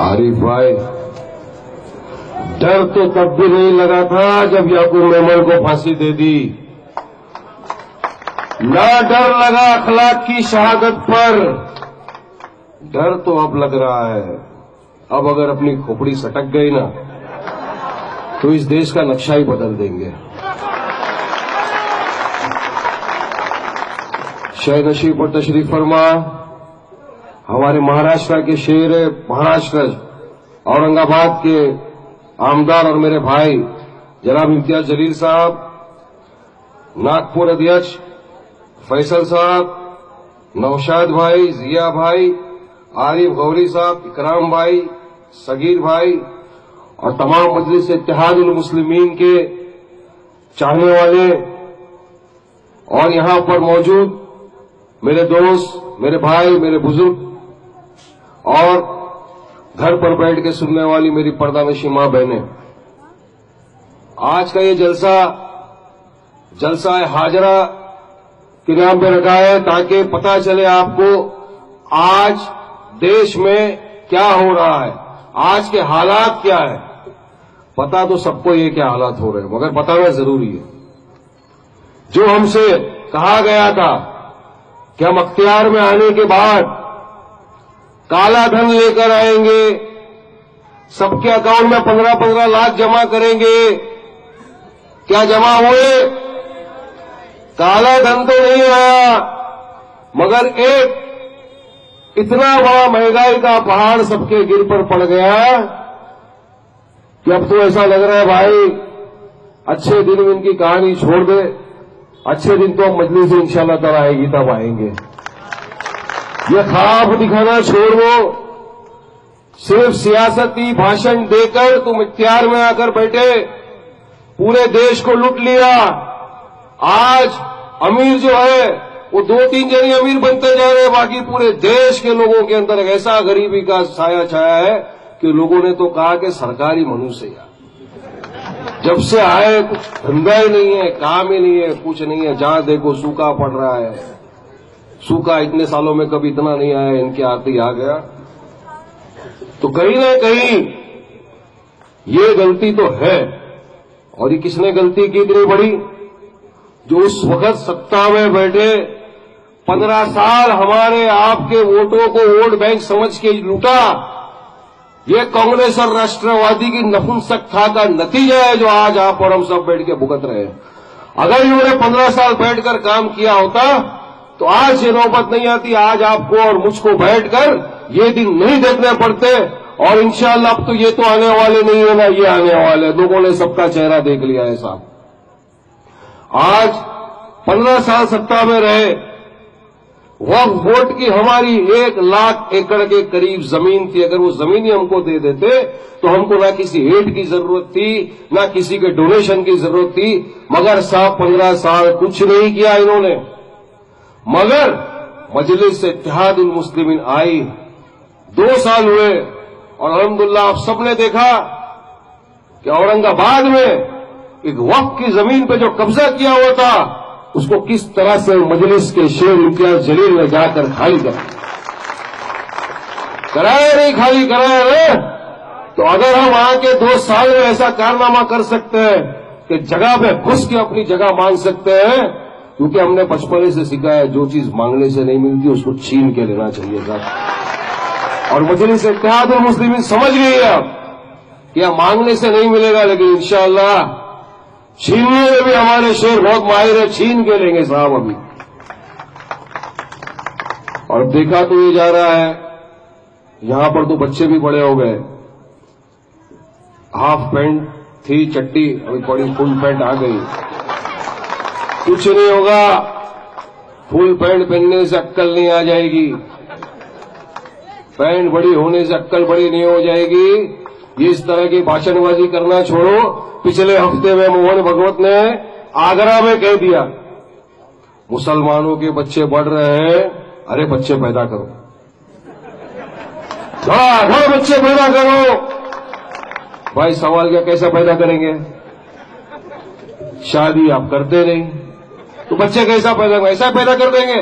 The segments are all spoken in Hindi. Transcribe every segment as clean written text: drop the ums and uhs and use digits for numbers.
आरिफ भाई, डर तो तब भी नहीं लगा था जब याकूब मेमन को फांसी दे दी। ना डर लगा अखलाक की शहादत पर, डर तो अब लग रहा है। अब अगर अपनी खोपड़ी सटक गई ना तो इस देश का नक्शा ही बदल देंगे। शहद नशीब पर तशरीफ फरमा। हमारे महाराष्ट्र के शेर, महाराष्ट्र औरंगाबाद के आमदार और मेरे भाई जनाब इम्तियाज जलील साहब, नागपुर अध्यक्ष फैसल साहब, नौशाद भाई, जिया भाई, आरिफ गौरी साहब, इकराम भाई, सगीर भाई और तमाम मजलिस इत्तेहादुल मुस्लिमीन के चाहने वाले और यहां पर मौजूद मेरे दोस्त, मेरे भाई, मेरे बुजुर्ग और घर पर बैठ के सुनने वाली मेरी पर्दानशी मां बहनें, आज का ये जलसा हाजरा के नाम पे रखा है ताकि पता चले आपको आज देश में क्या हो रहा है, आज के हालात क्या है। पता तो सबको ये क्या हालात हो रहे हैं, मगर बताना जरूरी है। जो हमसे कहा गया था कि हम अख्तियार में आने के बाद काला धन लेकर आएंगे, सबके अकाउंट में 15-15 लाख जमा करेंगे, क्या जमा हुए? काला धन तो नहीं आया, मगर एक इतना बड़ा महंगाई का पहाड़ सबके गिर पर पड़ गया कि अब तो ऐसा लग रहा है भाई अच्छे दिन में इनकी कहानी छोड़ दे, अच्छे दिन तो अब मजलिस से इंशाल्लाह ताला आएगी तब आएंगे। ये ख्वाब दिखाना छोड़ दो, सिर्फ सियासती भाषण देकर तुम इख्तियार में आकर बैठे, पूरे देश को लूट लिया। आज अमीर जो है वो 2-3 जने अमीर बनते जा रहे हैं, बाकी पूरे देश के लोगों के अंदर ऐसा गरीबी का साया छाया है कि लोगों ने तो कहा कि सरकारी मनुष्य यार जब से आए कुछ धंधा ही नहीं है, काम ही नहीं है, कुछ नहीं है, जहां देखो सूखा पड़ रहा है। सूखा इतने सालों में कभी इतना नहीं आया, इनके आते ही आ गया। तो कहीं ना कहीं ये गलती तो है, और ये किसने गलती की इतनी बड़ी? जो उस वक्त सत्ता में बैठे 15 साल हमारे आपके वोटों को वोट बैंक समझ के लूटा। ये कांग्रेस और राष्ट्रवादी की नपुंसकता का नतीजा है जो आज आप और हम सब बैठ के भुगत रहे हैं। अगर इन्होंने 15 साल बैठकर काम किया होता तो आज ये नौबत नहीं आती, आज आपको और मुझको बैठकर ये दिन नहीं देखने पड़ते। और इंशाअल्लाह अब तो ये तो आने वाले नहीं है ना, ये आने वाले। लोगों ने सबका चेहरा देख लिया है साहब। आज 15 साल सत्ता में रहे, वक्फ बोर्ड की हमारी 1 लाख एकड़ के करीब जमीन थी। अगर वो जमीन ही हमको दे देते तो हमको ना किसी एड की जरूरत थी, ना किसी के डोनेशन की जरूरत थी। मगर साहब 15 साल कुछ नहीं किया इन्होंने। मगर मजलिस इत्तेहादुल मुस्लिमीन आई, 2 साल हुए और अल्हम्दुलिल्लाह आप सबने देखा कि औरंगाबाद में एक वक्फ की जमीन पे जो कब्जा किया हुआ था उसको किस तरह से मजलिस के शेर इम्तियाज जलील ने जाकर खाली कराया नहीं, खाली कराया रे। तो अगर हम आके 2 साल में ऐसा कारनामा कर सकते हैं कि जगह पे घुस के अपनी जगह मांग सकते हैं, क्योंकि हमने बचपन से सीखा है जो चीज मांगने से नहीं मिलती उसको छीन के लेना चाहिए था। और मजलिस इत्तेहादुल मुस्लिमीन समझ गई है अब कि यह मांगने से नहीं मिलेगा, लेकिन इंशाअल्लाह छीनने में भी हमारे शेर बहुत माहिर है, छीन के लेंगे साहब अभी। और देखा तो ये जा रहा है, यहां पर तो बच्चे भी बड़े हो गए। हाफ पैंट थी चट्टी, अभी बड़ी फुल पैंट आ गई। कुछ नहीं होगा, फुल पैंट पहनने से अक्कल नहीं आ जाएगी, पैंट बड़ी होने से अक्कल बड़ी नहीं हो जाएगी। ये इस तरह की भाषणबाजी करना छोड़ो। पिछले हफ्ते में मोहन भगवत ने आगरा में कह दिया मुसलमानों के बच्चे बढ़ रहे हैं, अरे बच्चे पैदा करो, धड़ाधड़ बच्चे पैदा करो। भाई सवाल क्या, कैसे पैदा करेंगे? शादी आप करते नहीं तो बच्चे कैसा पैदा, ऐसा पैदा कर देंगे।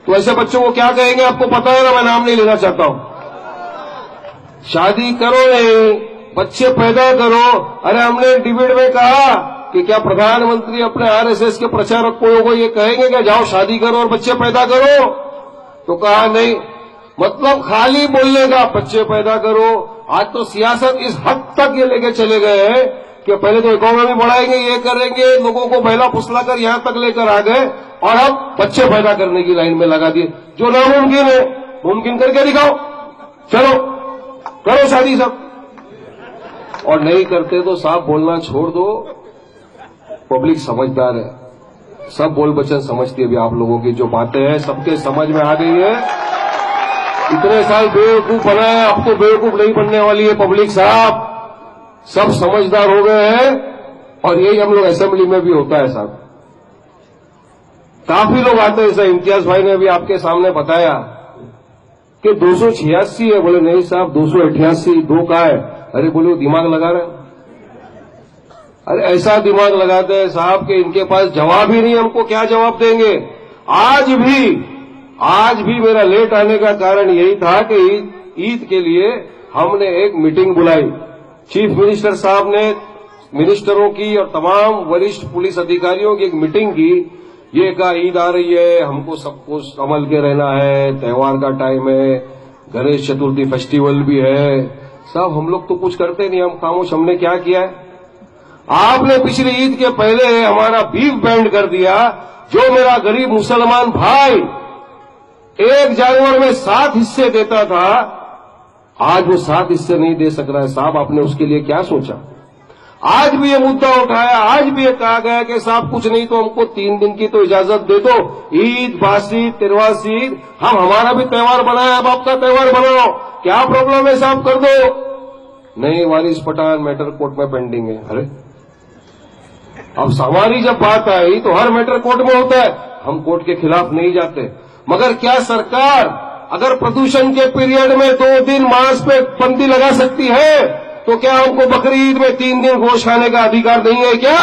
तो ऐसे बच्चों को क्या कहेंगे आपको पता है ना, मैं नाम नहीं लेना चाहता हूं। शादी करो नहीं, बच्चे पैदा करो। अरे हमने डिबेट में कहा कि क्या प्रधानमंत्री अपने आरएसएस के प्रचारकों को ये कहेंगे कि जाओ शादी करो और बच्चे पैदा करो? तो कहा नहीं। मतलब खाली बोलने का, बच्चे पैदा करो। आज तो सियासत इस हद तक ये लेके चले गए हैं कि पहले तो इकोनॉमी बढ़ाएंगे, ये करेंगे, लोगों को बहला फुसलाकर यहां तक लेकर आ गए और अब बच्चे पैदा करने की लाइन में लगा दिए। जो नामुमकिन है मुमकिन करके दिखाओ, चलो करो शादी सब। और नहीं करते तो साफ बोलना छोड़ दो। पब्लिक समझदार है, सब बोल बचन समझती है। अभी आप लोगों की जो बातें हैं सबके समझ में आ गई है। इतने साल बेवकूफ बनाया, अब तो बेवकूफ नहीं बनने वाली है पब्लिक साहब। सब समझदार हो गए हैं और यही हम लोग असेंबली में भी होता है साहब। काफी लोग आते हैं, जैसा इम्तियाज भाई ने भी आपके सामने बताया कि 286 है। बोले नहीं साहब 288, 2 का है। अरे बोले वो दिमाग लगा रहे हैं। अरे ऐसा दिमाग लगाते हैं साहब कि इनके पास जवाब ही नहीं, हमको क्या जवाब देंगे। आज भी मेरा लेट आने का कारण यही था कि ईद के लिए हमने एक मीटिंग बुलाई। चीफ मिनिस्टर साहब ने मिनिस्टरों की और तमाम वरिष्ठ पुलिस अधिकारियों की एक मीटिंग की। ये कहा ईद आ रही है, हमको सबको संभल के रहना है, त्योहार का टाइम है, गणेश चतुर्थी फेस्टिवल भी है। साहब हम लोग तो कुछ करते नहीं, हम खामोश। हमने क्या किया है? आपने पिछली ईद के पहले हमारा बीफ बैंड कर दिया। जो मेरा गरीब मुसलमान भाई एक जानवर में 7 हिस्से देता था, आज वो 7 हिस्से नहीं दे सक रहा है। साहब आपने उसके लिए क्या सोचा? आज भी ये मुद्दा उठाया, आज भी ये कहा गया कि साहब कुछ नहीं तो हमको 3 दिन की तो इजाजत दे दो। ईद, बासी, तिरवासी, हम हमारा भी त्योहार बनाया, अब आपका त्योहार बनाओ, क्या प्रॉब्लम है साहब, कर दो। नहीं, वारिस पठान मैटर कोर्ट में पेंडिंग है। अरे अब हमारी जब बात आई तो हर मैटर कोर्ट में होता है, हम कोर्ट के खिलाफ नहीं जाते। मगर क्या सरकार अगर प्रदूषण के पीरियड में 2 दिन मांस पे बंदी लगा सकती है, तो क्या हमको बकरी ईद में 3 दिन गोश्त खाने का अधिकार नहीं है क्या?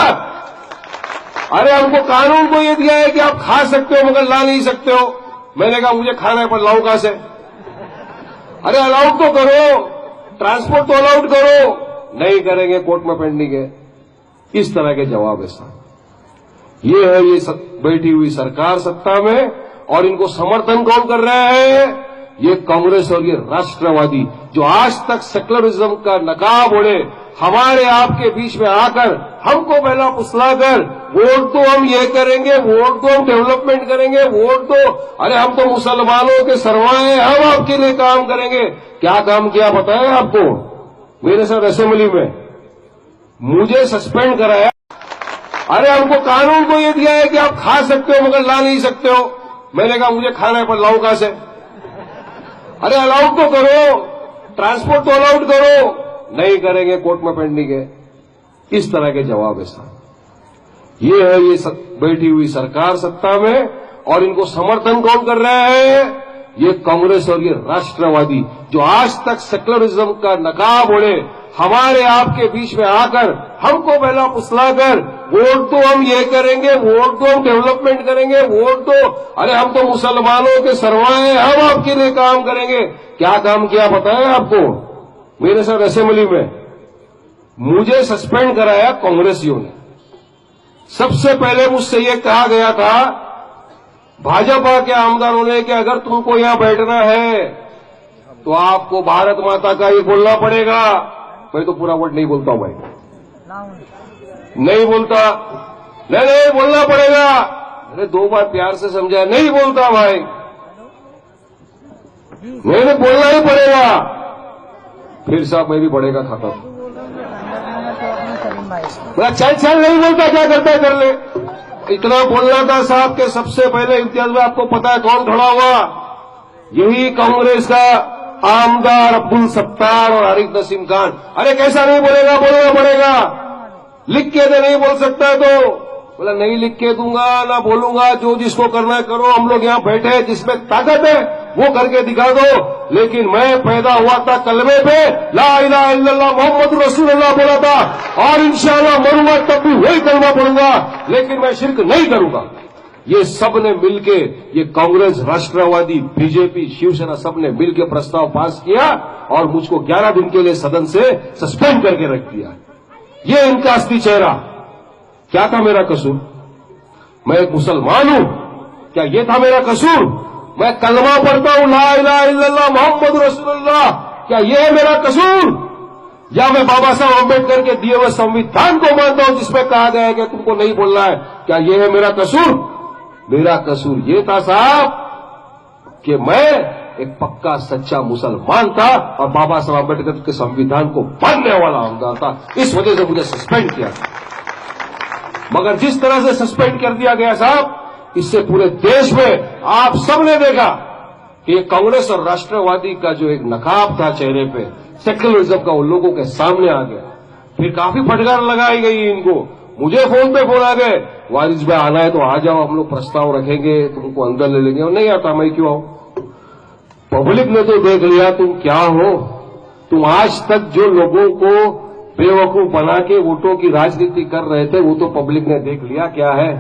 अरे हमको कानून को ये दिया है कि आप खा सकते हो मगर ला नहीं सकते हो। मैंने कहा मुझे खाना है पर लाऊं कहां से? अरे अलाउड तो करो, ट्रांसपोर्ट तो अलाउड करो। नहीं करेंगे, कोर्ट में पेंडिंग है। इस तरह के जवाब है साहब। ये है ये बैठी हुई सरकार सत्ता में, और इनको समर्थन कौन कर रहे हैं? ये कांग्रेस और ये राष्ट्रवादी जो आज तक सेक्युलरिज्म का नकाब ओढ़े हमारे आपके बीच में आकर हमको पहला फुसलाकर वोट दो, हम ये करेंगे, वोट दो, हम डेवलपमेंट करेंगे, वोट दो। अरे हम तो मुसलमानों के सरमाए, हम आपके लिए काम करेंगे। क्या काम किया बताएं आपको? मेरे साथ असेंबली में मुझे सस्पेंड कराया। अरे हमको कानून को ये दिया है कि आप खा सकते हो मगर ला नहीं सकते हो। मैंने कहा मुझे खाना है पर लाऊं कहां से? अरे अलाउड तो करो, ट्रांसपोर्ट तो अलाउड करो। नहीं करेंगे, कोर्ट में पेंडिंग है। इस तरह के जवाब है साहब। ये है ये बैठी हुई सरकार सत्ता में, और इनको समर्थन कौन कर रहे हैं? ये कांग्रेस और ये राष्ट्रवादी जो आज तक सेक्युलरिज्म का नकाब ओढ़े हमारे आपके बीच में आकर हमको पहला फुसलाकर वोट दो, हम ये करेंगे, वोट दो, हम डेवलपमेंट करेंगे, वोट दो। अरे हम तो मुसलमानों के सरमाए, हम आपके लिए काम करेंगे। क्या काम किया बताएं आपको? मेरे साथ असेंबली में मुझे सस्पेंड कराया कांग्रेसियों ने। सबसे पहले मुझसे ये कहा गया था भाजपा के आमदारों ने कि अगर तुमको यहां बैठना है तो आपको भारत माता का ही बोलना पड़ेगा। मैं तो पूरा वर्ड नहीं बोलता हूं भाई, नहीं बोलता। नहीं बोलना पड़ेगा। अरे 2 बार प्यार से समझाया, नहीं बोलता भाई, नहीं बोलना ही पड़ेगा। फिर साहब मैं भी बढ़ेगा खाता था। चल नहीं बोलता, क्या करता है कर ले। इतना बोलना था साहब के सबसे पहले इम्तियाज में आपको पता है कौन खड़ा हुआ? यही कांग्रेस का आमदार अब्दुल सत्तार और आरिफ नसीम खान। अरे कैसा नहीं बोलेगा, बोलना पड़ेगा। लिख के दे, नहीं बोल सकता तो बोला नहीं लिख के दूंगा, ना बोलूंगा, जो जिसको करना है करो। हम लोग यहां बैठे, जिसमें ताकत है वो करके दिखा दो। लेकिन मैं पैदा हुआ था कलमे पे ला इलाहा इल्लल्लाह मोहम्मद रसूलुल्लाह बोला था, और इंशाअल्लाह मरूंगा तब भी वही कलमा पढ़ूंगा, लेकिन मैं शिर्क नहीं करूंगा। ये सब ने मिलके, ये कांग्रेस, राष्ट्रवादी, बीजेपी, शिवसेना सब ने मिलकर प्रस्ताव पास किया और मुझको 11 दिन के लिए सदन से सस्पेंड करके रख दिया। ये इनका असली चेहरा। क्या था मेरा कसूर? मैं एक मुसलमान हूं, क्या ये था मेरा कसूर? मैं कलमा पढ़ता हूं, ला इलाहा इल्लल्लाह मोहम्मद रसूलुल्लाह, क्या ये है मेरा कसूर? या मैं बाबा साहब अम्बेडकर के दिए हुए संविधान को मानता हूं जिसमें कहा गया है कि तुमको नहीं बोलना है, क्या ये है मेरा कसूर? मेरा कसूर ये था साहब कि मैं एक पक्का सच्चा मुसलमान था और बाबा साहब अम्बेडकर के संविधान को मानने वाला आमदार था। इस वजह से मुझे सस्पेंड किया था। मगर जिस तरह से सस्पेंड कर दिया गया साहब, इससे पूरे देश में आप सबने देखा कि ये कांग्रेस और राष्ट्रवादी का जो एक नकाब था चेहरे पे, सेक्युलरिज्म का, उन लोगों के सामने आ गया। फिर काफी फटकार लगाई गई इनको। मुझे फोन पे फोन आ गए, वारिस भाई आना है तो आ जाओ, हम लोग प्रस्ताव रखेंगे, तुमको अंदर ले लेंगे। और नहीं आता, मैं क्यों आऊं? पब्लिक ने तो देख लिया तुम क्या हो। तुम आज तक जो लोगों को बेवकूफ बना के वोटों की राजनीति कर रहे थे, वो तो पब्लिक ने देख लिया क्या है।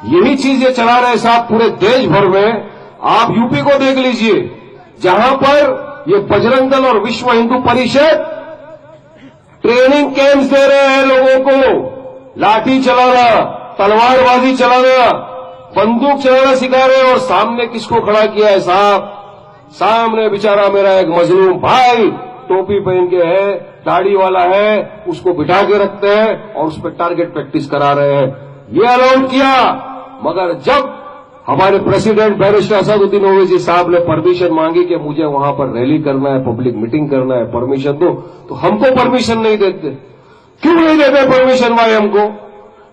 यही चीज ये चला रहे साहब पूरे देश भर में। आप यूपी को देख लीजिए, जहां पर ये बजरंग दल और विश्व हिंदू परिषद ट्रेनिंग कैंप दे रहे हैं लोगों को, लाठी चलाना, तलवारबाजी चलाना, बंदूक चलाना सिखा रहे हैं। और सामने किसको खड़ा किया है साहब? सामने बेचारा मेरा एक मजलूम भाई, टोपी पहन के है, दाढ़ी वाला है, उसको बिठा के रखते हैं और उस पर टारगेट प्रैक्टिस करा रहे हैं। ये अलाउड किया। मगर जब हमारे प्रेसिडेंट बैरिस्टर असदुद्दीन ओवैसी साहब ने परमिशन मांगी कि मुझे वहां पर रैली करना है, पब्लिक मीटिंग करना है, परमिशन दो, तो हमको परमिशन नहीं देते। क्यों नहीं देते परमिशन भाई? हमको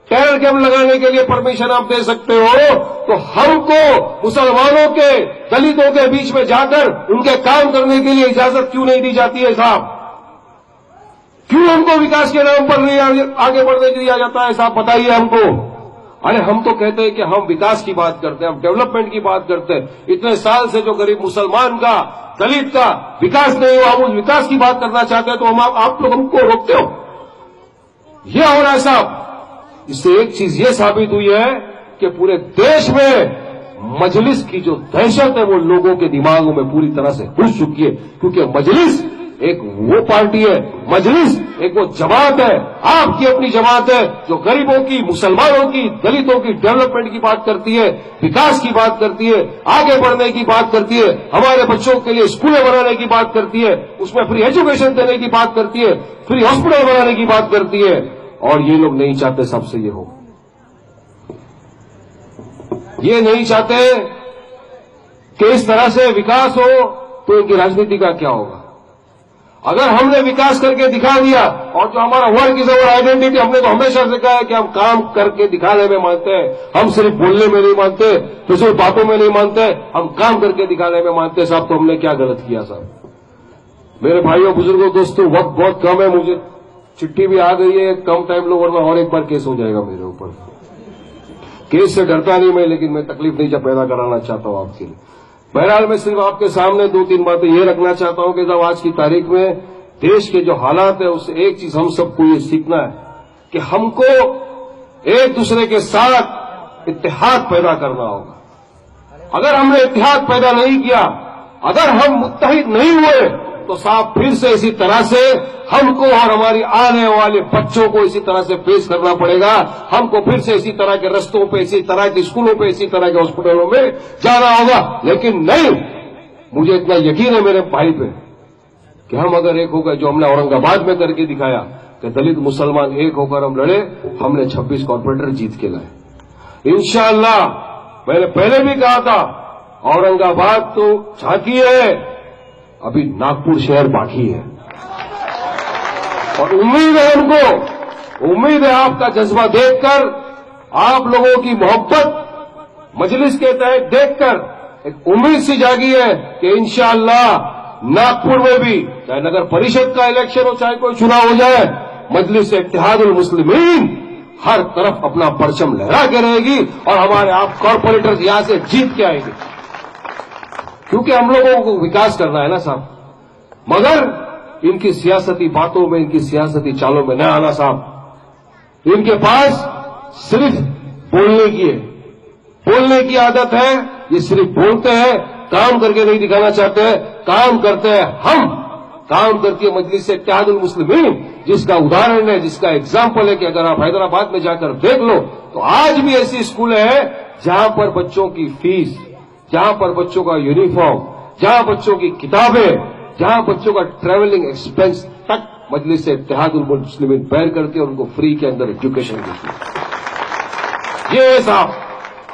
टेरर कैंप लगाने के लिए परमिशन आप दे सकते हो, तो हमको मुसलमानों के, दलितों के बीच में जाकर उनके काम करने के लिए इजाजत क्यों नहीं दी जाती है साहब? क्यों हमको विकास के नाम पर नहीं आगे बढ़ने दिया जाता है साहब? बताइए हमको। अरे हम तो कहते हैं कि हम विकास की बात करते हैं, हम डेवलपमेंट की बात करते हैं। इतने साल से जो गरीब मुसलमान का, दलित का विकास नहीं हुआ, हम उस विकास की बात करना चाहते हैं, तो हम आप लोग हमको रोकते हो। यह हो रहा है साहब। इससे एक चीज ये साबित हुई है कि पूरे देश में मजलिस की जो दहशत है वो लोगों के दिमागों में पूरी तरह से घुस चुकी है। क्योंकि मजलिस एक वो पार्टी है, मजलिस एक वो जमात है, आपकी अपनी जमात है, जो गरीबों की, मुसलमानों की, दलितों की डेवलपमेंट की बात करती है, विकास की बात करती है, आगे बढ़ने की बात करती है, हमारे बच्चों के लिए स्कूलें बनाने की बात करती है, उसमें फ्री एजुकेशन देने की बात करती है, फ्री हॉस्पिटल बनाने की बात करती है। और ये लोग नहीं चाहते सबसे ये हो। ये नहीं चाहते कि इस तरह से विकास हो, तो इनकी राजनीति का क्या होगा? अगर हमने विकास करके दिखा दिया, और जो हमारा वर्क इज अवर आइडेंटिटी, हमने तो हमेशा से कहा है कि हम काम करके दिखाने में मानते हैं, हम सिर्फ बोलने में नहीं मानते, तो सिर्फ बातों में नहीं मानते, हम काम करके दिखाने में मानते हैं साहब। तो हमने क्या गलत किया साहब? मेरे भाइयों, बुजुर्गों, दोस्तों, वक्त बहुत कम है, मुझे चिट्ठी भी आ गई है, कम टाइम लो वरना और एक बार केस हो जाएगा मेरे ऊपर। केस से डरता नहीं मैं, लेकिन मैं तकलीफ नहीं पैदा कराना चाहता हूं आपके लिए। बहरहाल मैं सिर्फ आपके सामने 2-3 बातें ये रखना चाहता हूं कि जब आज की तारीख में देश के जो हालात है, उससे एक चीज हम सबको ये सीखना है कि हमको एक दूसरे के साथ इत्तेहाद पैदा करना होगा। अगर हमने इत्तेहाद पैदा नहीं किया, अगर हम मुत्तहिद नहीं हुए, तो साहब फिर से इसी तरह से हमको और हमारी आने वाले बच्चों को इसी तरह से फेस करना पड़ेगा। हमको फिर से इसी तरह के रस्तों पे, इसी तरह के स्कूलों पे, इसी तरह के हॉस्पिटलों में जाना होगा। लेकिन नहीं, मुझे इतना यकीन है मेरे भाई पे कि हम अगर एक होकर, जो हमने औरंगाबाद में करके दिखाया कि दलित मुसलमान एक होकर हम लड़े, हमने 26 कॉर्पोरेटर जीत के लाए इंशाअल्लाह। मैंने पहले भी कहा था, औरंगाबाद तो झांकी है, अभी नागपुर शहर बाकी है। और उम्मीद है हमको, उम्मीद है आपका जज्बा देखकर, आप लोगों की मोहब्बत मजलिस के तहत देखकर एक उम्मीद सी जागी है कि इंशाअल्लाह नागपुर में भी, चाहे नगर परिषद का इलेक्शन हो, चाहे कोई चुनाव हो जाए, मजलिस इत्तेहादुल मुस्लिमीन हर तरफ अपना परचम लहरा के रहेगी और हमारे आप कॉर्पोरेटर्स यहां से जीत के आएंगे। क्योंकि हम लोगों को विकास करना है ना साहब, मगर इनकी सियासती बातों में, इनकी सियासती चालों में न आना साहब। इनके पास सिर्फ बोलने की है, बोलने की आदत है, ये सिर्फ बोलते हैं, काम करके नहीं दिखाना चाहते हैं। काम करते हैं हम, काम करती है मजलिस इत्तेहादुल मुस्लिमीन, जिसका उदाहरण है, जिसका एग्जाम्पल है कि अगर आप हैदराबाद में जाकर देख लो तो आज भी ऐसी स्कूलें हैं जहां पर बच्चों की फीस, जहां पर बच्चों का यूनिफॉर्म, जहां बच्चों की किताबें, जहां बच्चों का ट्रैवलिंग एक्सपेंस तक मजलिस इत्तेहादुल मुस्लिमीन बेयर करके उनको फ्री के अंदर एजुकेशन देती है। ये साहब,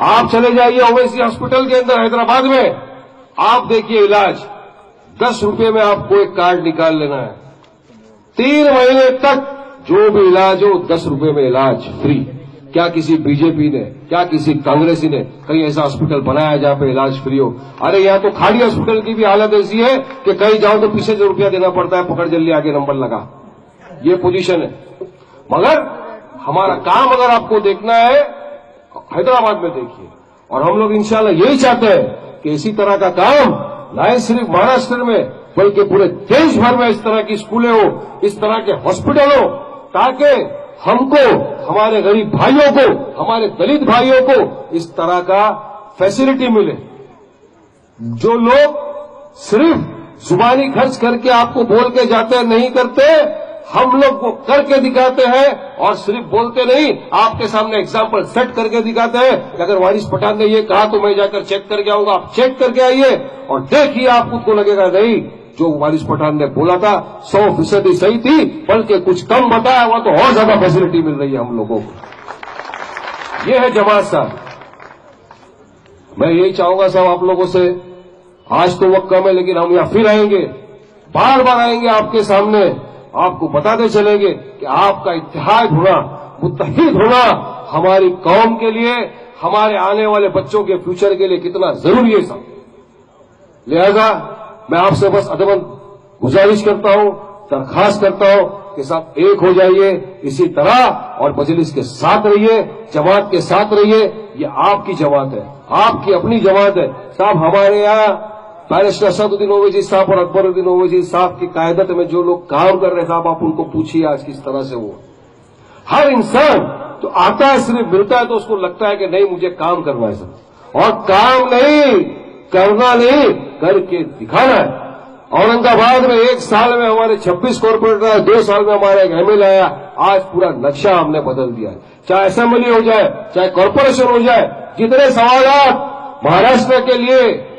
आप चले जाइए ओवैसी हॉस्पिटल के अंदर हैदराबाद में, आप देखिए इलाज 10 रुपए में आपको एक कार्ड निकाल लेना है, 3 महीने तक जो भी इलाज हो 10 रुपए में इलाज फ्री। क्या किसी बीजेपी ने, क्या किसी कांग्रेसी ने कहीं ऐसा हॉस्पिटल बनाया जहां पे इलाज फ्री हो? अरे यहां तो खाड़ी हॉस्पिटल की भी हालत ऐसी है कि कहीं जाओ तो पीछे जो रुपया देना पड़ता है, पकड़ जल्दी आगे नंबर लगा, ये पोजीशन है। मगर हमारा काम अगर आपको देखना है हैदराबाद में देखिए, और हम लोग इंशाल्लाह यही चाहते हैं कि इसी तरह का काम न सिर्फ महाराष्ट्र में बल्कि पूरे देश भर में इस तरह की स्कूलें हो, इस तरह के हॉस्पिटल हो, ताकि हमको, हमारे गरीब भाइयों को, हमारे दलित भाइयों को इस तरह का फैसिलिटी मिले। जो लोग सिर्फ जुबानी खर्च करके आपको बोल के जाते हैं, नहीं करते, हम लोग वो करके दिखाते हैं, और सिर्फ बोलते नहीं, आपके सामने एग्जाम्पल सेट करके दिखाते हैं कि अगर वारिस पठान ने ये कहा तो मैं जाकर चेक करके आऊंगा। आप चेक करके आइए और देखिए, आपको तो लगेगा नहीं, जो वारिस पठान ने बोला था 100% सही थी, बल्कि कुछ कम बताया हुआ तो और ज्यादा फैसिलिटी मिल रही है हम लोगों को। ये है जमात साहब। मैं यही चाहूंगा साहब आप लोगों से, आज तो वक्त कम है लेकिन हम यहां फिर आएंगे, बार बार आएंगे आपके सामने, आपको बताते चलेंगे कि आपका इत्तेहाद होना, मुत्तहिद होना हमारी कौम के लिए, हमारे आने वाले बच्चों के फ्यूचर के लिए कितना जरूरी है साहब। लिहाजा मैं आपसे बस अदबन गुजारिश करता हूं, दरखास्त करता हूं कि साहब एक हो जाइए इसी तरह, और मजलिस के साथ रहिए, जमात के साथ रहिए। ये आपकी जमात है, आपकी अपनी जमात है साहब। हमारे यहाँ बैरिस्टर असदुद्दीन ओवैसी साहब और अकबरुद्दीन ओवैसी साहब की कायदत में जो लोग काम कर रहे साहब, आप उनको पूछिए आज किस तरह से वो। हर इंसान तो आता है, सिर्फ मिलता है तो उसको लगता है कि नहीं मुझे काम करना है साहब, और काम नहीं करना, नहीं करके दिखाना है। औरंगाबाद में 1 साल में हमारे 26 कॉर्पोरेटर आए, 2 साल में हमारा एक एमएलए आया, आज पूरा नक्शा हमने बदल दिया है। चाहे असेंबली हो जाए, चाहे कॉर्पोरेशन हो जाए, जितने सवालात महाराष्ट्र के लिए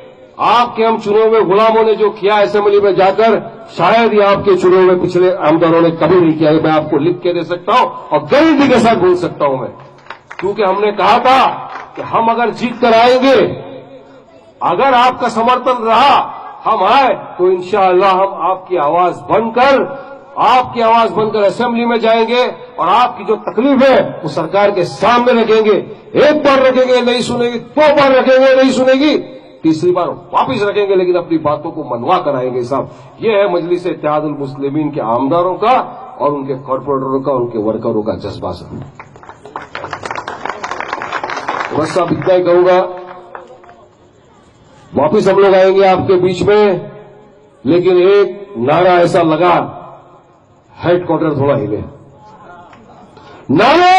आपके हम चुनाव में गुलामों ने जो किया असेंबली में जाकर, शायद ही आपके चुनाव में पिछले आमदारों ने कभी नहीं किया। मैं आपको लिख के दे सकता हूं और गारंटी के साथ बोल सकता हूं मैं, क्योंकि हमने कहा था कि हम अगर जीत कर आएंगे, अगर आपका समर्थन रहा, हम आए तो इंशाअल्लाह हम आपकी आवाज बनकर असेंबली में जाएंगे, और आपकी जो तकलीफ है वो सरकार के सामने रखेंगे। एक बार रखेंगे, नहीं सुनेगी, 2 बार रखेंगे, नहीं सुनेगी, तीसरी बार वापिस रखेंगे, लेकिन अपनी बातों को मनवा कर आएंगे साहब। ये है मजलिस इत्तेहादुल मुस्लिमीन के आमदारों का और उनके कॉर्पोरेटरों का, उनके वर्करों का जज्बा साहब। बस साहब इतना ही कहूंगा, वापिस हम लोग आएंगे आपके बीच में, लेकिन एक नारा ऐसा लगा, हेडक्वार्टर थोड़ा हिले, नारे